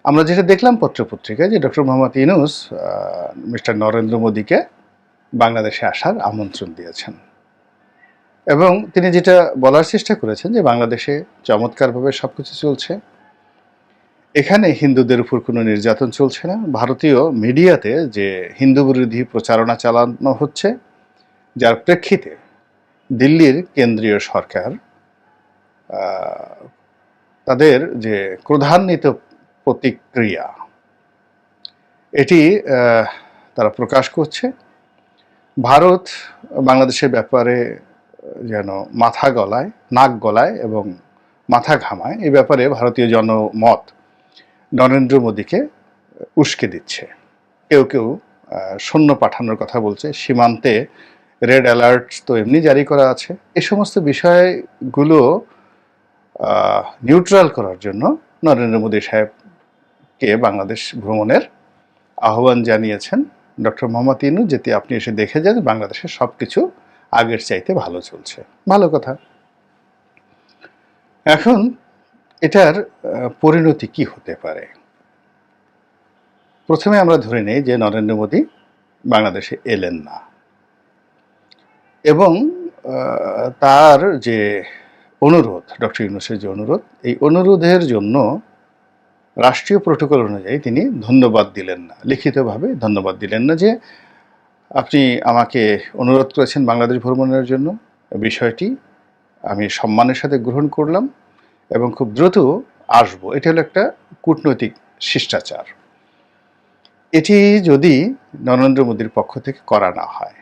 আমরা যেটা দেখলাম পত্রপত্রিকায় যে ডক্টর মোহাম্মদ ইউনূস মিস্টার নরেন্দ্র মোদীকে বাংলাদেশে আসার আমন্ত্রণ দিয়েছেন এবং তিনি যেটা বলার চেষ্টা করেছেন যে বাংলাদেশে চমৎকারভাবে সবকিছু চলছে, এখানে হিন্দুদের উপর কোনো নির্যাতন চলছে না। ভারতীয় মিডিয়াতে যে হিন্দু বিরোধী প্রচারণা চালানো হচ্ছে, যার প্রেক্ষিতে দিল্লির কেন্দ্রীয় সরকার তাদের যে ক্রোধান্বিত প্রতিক্রিয়া এটি তারা প্রকাশ করছে। ভারত বাংলাদেশের ব্যাপারে যেন মাথা গলায়, নাক গলায় এবং মাথা ঘামায়, এই ব্যাপারে ভারতীয় জনমত নরেন্দ্র মোদীকে উস্কে দিচ্ছে। কেউ কেউ সৈন্য পাঠানোর কথা বলছে, সীমান্তে রেড অ্যালার্ট তো এমনি জারি করা আছে। এই সমস্ত বিষয়গুলো নিউট্রাল করার জন্য নরেন্দ্র মোদী সাহেবকে বাংলাদেশ ভ্রমণের আহ্বান জানিয়েছেন ডক্টর মোহাম্মদ ইউনূস, যেতে আপনি এসে দেখে যান বাংলাদেশের সব কিছু আগের চাইতে ভালো চলছে। ভালো কথা। এখন এটার পরিণতি কি হতে পারে? প্রথমে আমরা ধরে নেই যে নরেন্দ্র মোদী বাংলাদেশে এলেন না এবং তার যে অনুরোধ, ডক্টর ইউনূসের যে অনুরোধ, এই অনুরোধের জন্য রাষ্ট্রীয় প্রোটোকল অনুযায়ী তিনি ধন্যবাদ দিলেন না, লিখিতভাবে ধন্যবাদ দিলেন না যে আপনি আমাকে অনুরোধ করেছেন বাংলাদেশ ভ্রমণের জন্য, বিষয়টি আমি সম্মানের সাথে গ্রহণ করলাম এবং খুব দ্রুত আসব। এটা হলো একটা কূটনৈতিক শিষ্টাচার। এটি যদি নরেন্দ্র মোদীর পক্ষ থেকে করা না হয়,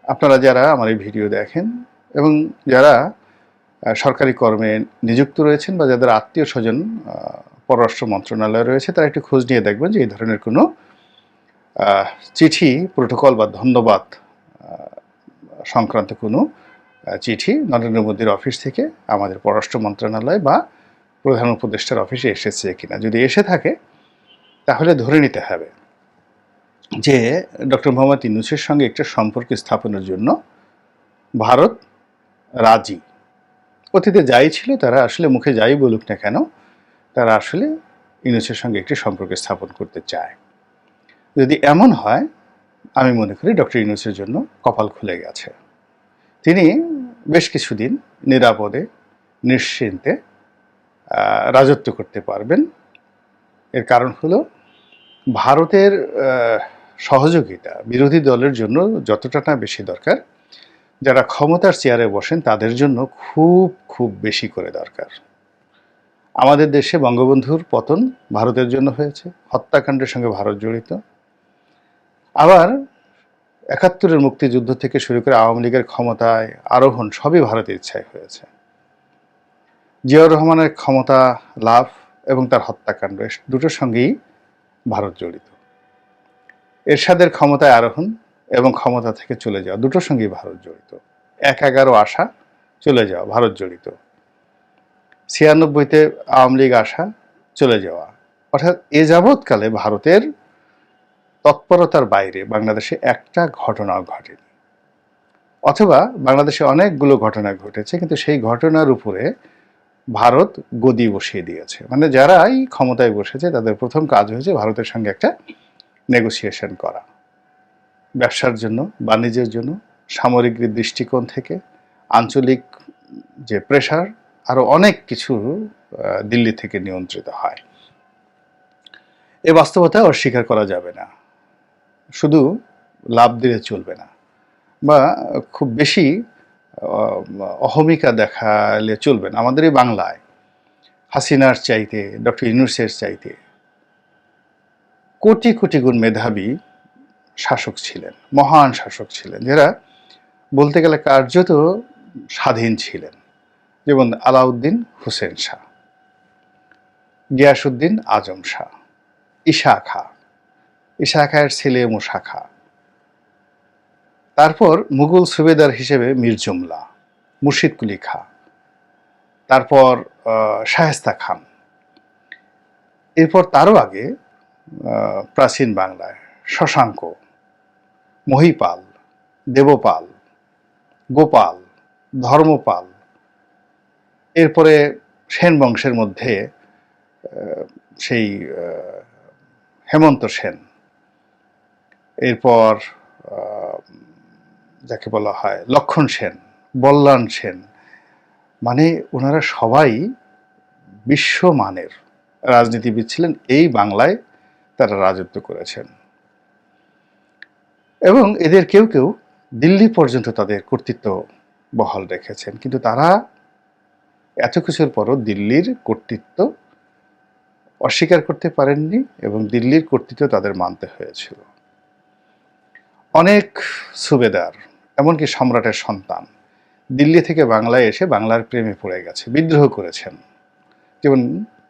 আপনারা যারা আমার এই ভিডিও দেখেন এবং যারা সরকারি কর্মে নিযুক্ত রয়েছেন বা যাদের আত্মীয় স্বজন পররাষ্ট্র মন্ত্রণালয়ে রয়েছে, তারা একটু খোঁজ নিয়ে দেখবেন যে এই ধরনের কোনো চিঠি, প্রোটোকল বা ধন্যবাদ সংক্রান্ত কোনো চিঠি নরেন্দ্র মোদীর অফিস থেকে আমাদের পররাষ্ট্র মন্ত্রণালয় বা প্রধান উপদেষ্টার অফিসে এসেছে কিনা। যদি এসে থাকে তাহলে ধরে নিতে হবে যে ডক্টর মোহাম্মদ ইউনূসের সঙ্গে একটা সম্পর্ক স্থাপনের জন্য ভারত রাজি। অতীতে যাই ছিল, তারা আসলে মুখে যাই বলুক না কেন, তারা আসলে ইউনূসের সঙ্গে একটি সম্পর্ক স্থাপন করতে চায়। যদি এমন হয়, আমি মনে করি ডক্টর ইউনূসের জন্য কপাল খুলে গেছে। তিনি বেশ কিছুদিন নিরাপদে নিশ্চিন্তে রাজত্ব করতে পারবেন। এর কারণ হলো ভারতের সহযোগিতা বিরোধী দলের জন্য যতটা না বেশি দরকার, যারা ক্ষমতার চেয়ারে বসেন তাদের জন্য খুব খুব বেশি করে দরকার। আমাদের দেশে বঙ্গবন্ধুর পতন ভারতের জন্য হয়েছে, হত্যাকাণ্ডের সঙ্গে ভারত জড়িত। আবার ৭১-এর মুক্তিযুদ্ধ থেকে শুরু করে আওয়ামী লীগের ক্ষমতায় আরোহণ সবই ভারতের ইচ্ছায় হয়েছে। জিয়াউর রহমানের ক্ষমতা লাভ এবং তার হত্যাকাণ্ড, দুটোর সঙ্গেই ভারত জড়িত। এরশাদের ক্ষমতায় আরোহণ এবং ক্ষমতা থেকে চলে যাওয়া, দুটোর সঙ্গেই ভারত জড়িত। ১/১১ আসা, চলে যাওয়া, ভারত জড়িত। ৯৬-তে আওয়ামী লীগ আসা, চলে যাওয়া। অর্থাৎ এ যাবৎকালে ভারতের তৎপরতার বাইরে বাংলাদেশে একটা ঘটনাও ঘটেনি, অথবা বাংলাদেশে অনেকগুলো ঘটনা ঘটেছে কিন্তু সেই ঘটনার উপরে ভারত গদি বসিয়ে দিয়েছে। মানে যারাই ক্ষমতায় বসেছে তাদের প্রথম কাজ হয়েছে ভারতের সঙ্গে একটা নেগোসিয়েশন করা, ব্যবসার জন্য, বাণিজ্যের জন্য, সামরিক দৃষ্টিকোণ থেকে, আঞ্চলিক যে প্রেশার, আরও অনেক কিছু দিল্লি থেকে নিয়ন্ত্রিত হয়। এ বাস্তবতা অস্বীকার করা যাবে না। শুধু লাভ দিলে চলবে না, বা খুব বেশি অহমিকা দেখালে চলবে না। আমাদের এই বাংলায় হাসিনার চাইতে, ডক্টর ইউনূসের চাইতে কোটি কোটি গুণ মেধাবী শাসক ছিলেন, মহান শাসক ছিলেন, যারা বলতে গেলে কার্যত স্বাধীন ছিলেন। যেমন আলাউদ্দিন হোসেন শাহ, গিয়াসউদ্দিন আজম শাহ, ঈশা খাঁ, ঈশা খাঁয়ের ছেলে মুসা খাঁ, তারপর মুঘল সুবেদার হিসেবে মীর জুমলা, মুর্শিদ কুলি খাঁ, তারপর শায়েস্তা খান। এরপর তারও আগে প্রাচীন বাংলায় শশাঙ্ক, মহিপাল, দেবপাল, গোপাল, ধর্মপাল, এরপরে সেন বংশের মধ্যে সেই হেমন্ত সেন, এরপর যাকে বলা হয় লক্ষণ সেন, বল্লান সেন, মানে ওনারা সবাই বিশ্বমানের রাজনীতিবিদ ছিলেন। এই বাংলায় তারা রাজত্ব করেছেন এবং এদের কেউ কেউ দিল্লি পর্যন্ত তাদের কর্তৃত্ব বহাল রেখেছেন। কিন্তু তারা এত কিছুর পরও দিল্লির কর্তৃত্ব অস্বীকার করতে পারেননি এবং দিল্লির কর্তৃত্ব তাদের মানতে হয়েছিল। অনেক সুবেদার, এমনকি সম্রাটের সন্তান দিল্লি থেকে বাংলায় এসে বাংলার প্রেমে পড়ে গেছে, বিদ্রোহ করেছেন। যেমন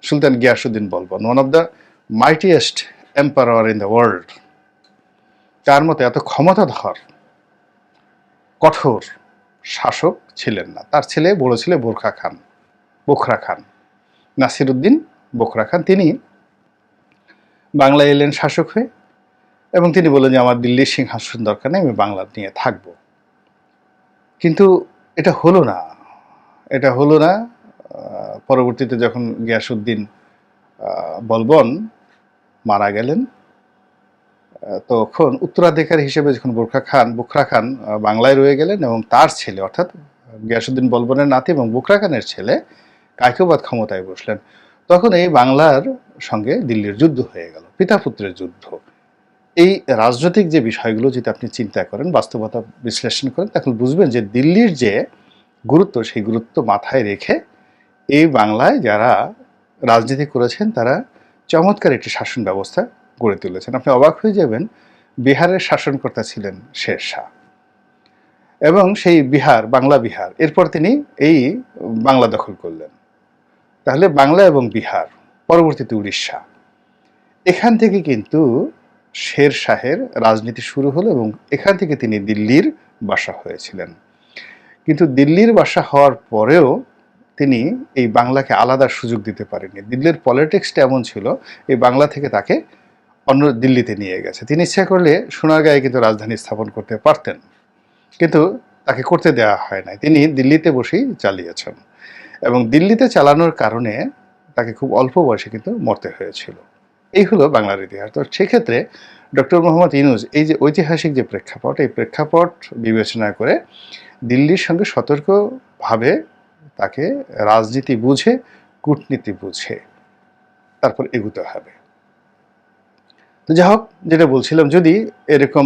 সুলতান Ghiyasuddin Balban, one of the mightiest emperor in the world, তার মতো এত ক্ষমতাধর কঠোর শাসক ছিলেন না। তার ছেলে বড় ছেলে বোখরা খান, নাসিরউদ্দিন বোখরা খান, তিনি বাংলায় এলেন শাসক হয়ে এবং তিনি বললেন যে আমার দিল্লির সিংহাসন দরকার নেই, আমি বাংলা নিয়ে থাকব। কিন্তু এটা হলো না। পরবর্তীতে যখন গিয়াসউদ্দিন বলবন মারা গেলেন, তখন উত্তরাধিকারী হিসেবে যখন বুখরা খান বাংলায় রয়ে গেলেন এবং তার ছেলে অর্থাৎ গিয়াসউদ্দিন বলবনের নাতি এবং বুখরা খানের ছেলে কায়কোবাদ ক্ষমতায় বসলেন, তখন এই বাংলার সঙ্গে দিল্লির যুদ্ধ হয়ে গেল, পিতা পুত্রের যুদ্ধ। এই রাজনৈতিক যে বিষয়গুলো যদি আপনি চিন্তা করেন, বাস্তবতা বিশ্লেষণ করেন, তখন বুঝবেন যে দিল্লির যে গুরুত্ব, সেই গুরুত্ব মাথায় রেখে এই বাংলায় যারা রাজনীতি করেছেন তারা চমৎকার একটি শাসন ব্যবস্থা গড়ে তুলেছেন। আপনি অবাক হয়ে যাবেন, বিহারের শাসনকর্তা ছিলেন শের শাহ এবং সেই বাংলা বিহার, এরপর তিনি এই বাংলা দখল করলেন। তাহলে বাংলা এবং বিহার, পরবর্তীতে উড়িষ্যা, এখান থেকে কিন্তু শের শাহের রাজনীতি শুরু হলো এবং এখান থেকে তিনি দিল্লির বাসা হয়েছিলেন। কিন্তু দিল্লির বাসা হওয়ার পরেও তিনি এই বাংলাকে আলাদা সুযোগ দিতে পারেননি। দিল্লির পলিটিক্সটা এমন ছিল, এই বাংলা থেকে তাকে অন্য দিল্লিতে নিয়ে গেছে। তিনি ইচ্ছা করলে সোনারগাঁয়ে কিন্তু রাজধানী স্থাপন করতে পারতেন, কিন্তু তাকে করতে দেওয়া হয় নাই। তিনি দিল্লিতে বসেই চালিয়েছেন এবং দিল্লিতে চালানোর কারণে তাকে খুব অল্প বয়সে কিন্তু মরতে হয়েছিল। এই হলো বাংলার ইতিহাস। তো সেক্ষেত্রে ডক্টর মোহাম্মদ ইউনূস এই যে ঐতিহাসিক যে প্রেক্ষাপট, এই প্রেক্ষাপট বিবেচনা করে দিল্লির সঙ্গে সতর্কভাবে তাকে রাজনীতি বুঝে, কূটনীতি বুঝে তারপর এগুতে হবে। তো যাই হোক, যেটা বলছিলাম, যদি এরকম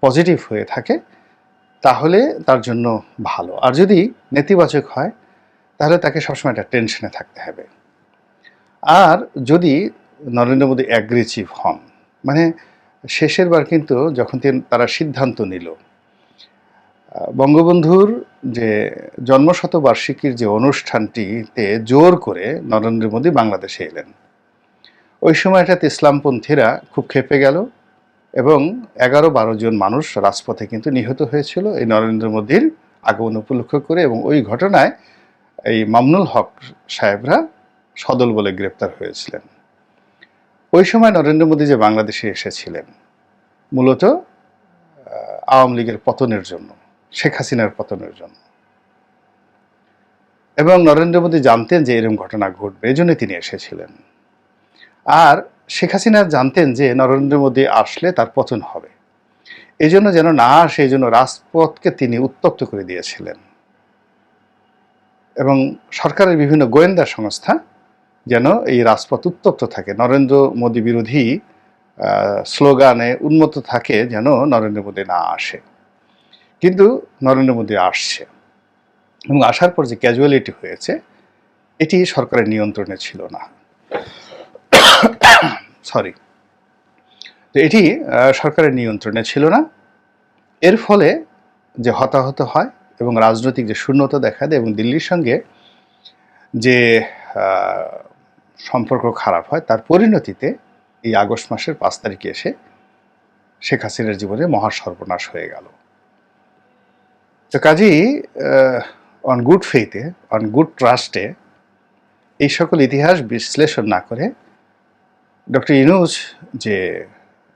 পজিটিভ হয়ে থাকে তাহলে তার জন্য ভালো, আর যদি নেতিবাচক হয় তাহলে তাকে সবসময় একটা টেনশনে থাকতে হবে। আর যদি নরেন্দ্র মোদী অ্যাগ্রেসিভ হন, মানে শেষের বার কিন্তু যখন তারা সিদ্ধান্ত নিল বঙ্গবন্ধুর যে জন্মশতবার্ষিকীর যে অনুষ্ঠানটিতে জোর করে নরেন্দ্র মোদী বাংলাদেশে এলেন, ওই সময়টাতে ইসলামপন্থীরা খুব ক্ষেপে গেল এবং 11-12 জন মানুষ রাজপথে কিন্তু নিহত হয়েছিল এই নরেন্দ্র মোদীর আগমন উপলক্ষ করে। এবং ওই ঘটনায় এই মামুনুল হক সাহেবরা সদল বলে গ্রেপ্তার হয়েছিলেন। ওই সময় নরেন্দ্র মোদী যে বাংলাদেশে এসেছিলেন মূলত আওয়ামী লীগের পতনের জন্য, শেখ হাসিনার পতনের জন্য, এবং নরেন্দ্র মোদী জানতেন যে এরকম ঘটনা ঘটবে, এই জন্য তিনি এসেছিলেন। আর শেখ হাসিনা জানতেন যে নরেন্দ্র মোদী আসলে তার পতন হবে, এই জন্য যেন না আসে, এই জন্য রাজপথকে তিনি উত্তপ্ত করে দিয়েছিলেন এবং সরকারের বিভিন্ন গোয়েন্দা সংস্থা যেন এই রাজপথ উত্তপ্ত থাকে, নরেন্দ্র মোদী বিরোধী স্লোগানে উন্মত্ত থাকে, যেন নরেন্দ্র মোদী না আসে। কিন্তু নরেন্দ্র মোদী আসছে এবং আসার পর যে ক্যাজুয়ালিটি হয়েছে এটি সরকারের নিয়ন্ত্রণে ছিল না। তো এটি সরকারের নিয়ন্ত্রণে ছিল না। এর ফলে যে হতাহত হয় এবং রাজনৈতিক যে শূন্যতা দেখা দেয় এবং দিল্লির সঙ্গে যে সম্পর্ক খারাপ হয়, তার পরিণতিতে এই আগস্ট মাসের 5 তারিখে এসে শেখ হাসিনার জীবনে মহা সর্বনাশ হয়ে গেল। তো কাজেই অন গুড ফেইথে, অন গুড ট্রাস্টে এই সকল ইতিহাস বিশ্লেষণ না করে ডক্টর ইউনূস যে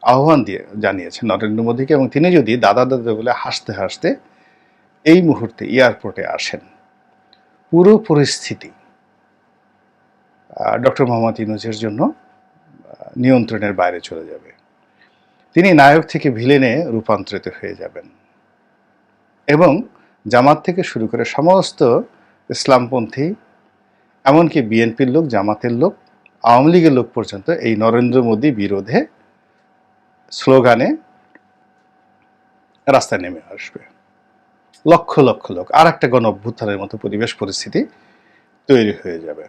আহ্বান জানিয়েছেন নরেন্দ্র মোদীকে, এবং তিনি যদি দাদা দাদা বলে হাসতে হাসতে এই মুহূর্তে এয়ারপোর্টে আসেন, পুরো পরিস্থিতি ডক্টর মোহাম্মদ ইউনূসের জন্য নিয়ন্ত্রণের বাইরে চলে যাবে। তিনি নায়ক থেকে ভিলেনে রূপান্তরিত হয়ে যাবেন এবং জামাত থেকে শুরু করে সমস্ত ইসলামপন্থী, এমনকি বিএনপির লোক, জামাতের লোক, আওয়ামী লীগের লোক পর্যন্ত এই নরেন্দ্র মোদী বিরোধে স্লোগানে রাস্তায় নেমে আসবে। লক্ষ লক্ষ লোক, আর একটা গণ অভ্যুত্থানের মতো পরিবেশ পরিস্থিতি তৈরি হয়ে যাবে।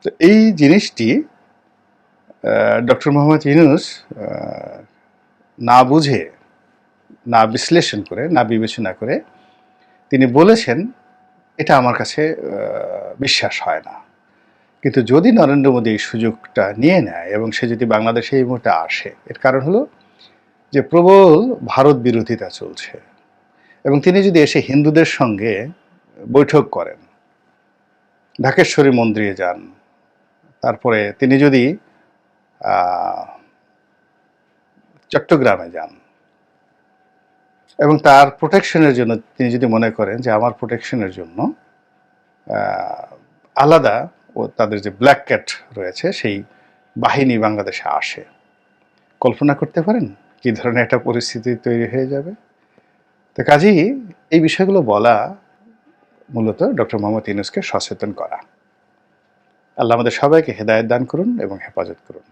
তো এই জিনিসটি ডক্টর মোহাম্মদ ইউনূস না বুঝে, না বিশ্লেষণ করে, না বিবেচনা করে তিনি বলেছেন, এটা আমার কাছে বিশ্বাস হয় না। কিন্তু যদি নরেন্দ্র মোদী এই সুযোগটা নিয়ে নেয় এবং সে যদি বাংলাদেশে এই মুহূর্তে আসে, এর কারণ হলো যে প্রবল ভারত বিরোধিতা চলছে এবং তিনি যদি এসে হিন্দুদের সঙ্গে বৈঠক করেন, ঢাকেশ্বরী মন্দিরে যান, তারপরে তিনি যদি চট্টগ্রামে যান এবং তার প্রোটেকশনের জন্য তিনি যদি মনে করেন যে আমার প্রোটেকশনের জন্য আলাদা ও তাদের যে ব্ল্যাক ক্যাট রয়েছে সেই বাহিনী বাংলাদেশে আসে, কল্পনা করতে পারেন কি ধরনের একটা পরিস্থিতি তৈরি হয়ে যাবে? তো কাজেই এই বিষয়গুলো বলা মূলত ডক্টর মোহাম্মদ ইউনূসকে সচেতন করা। আল্লাহ আমাদের সবাইকে হেদায়েত দান করুন এবং হেফাজত করুন।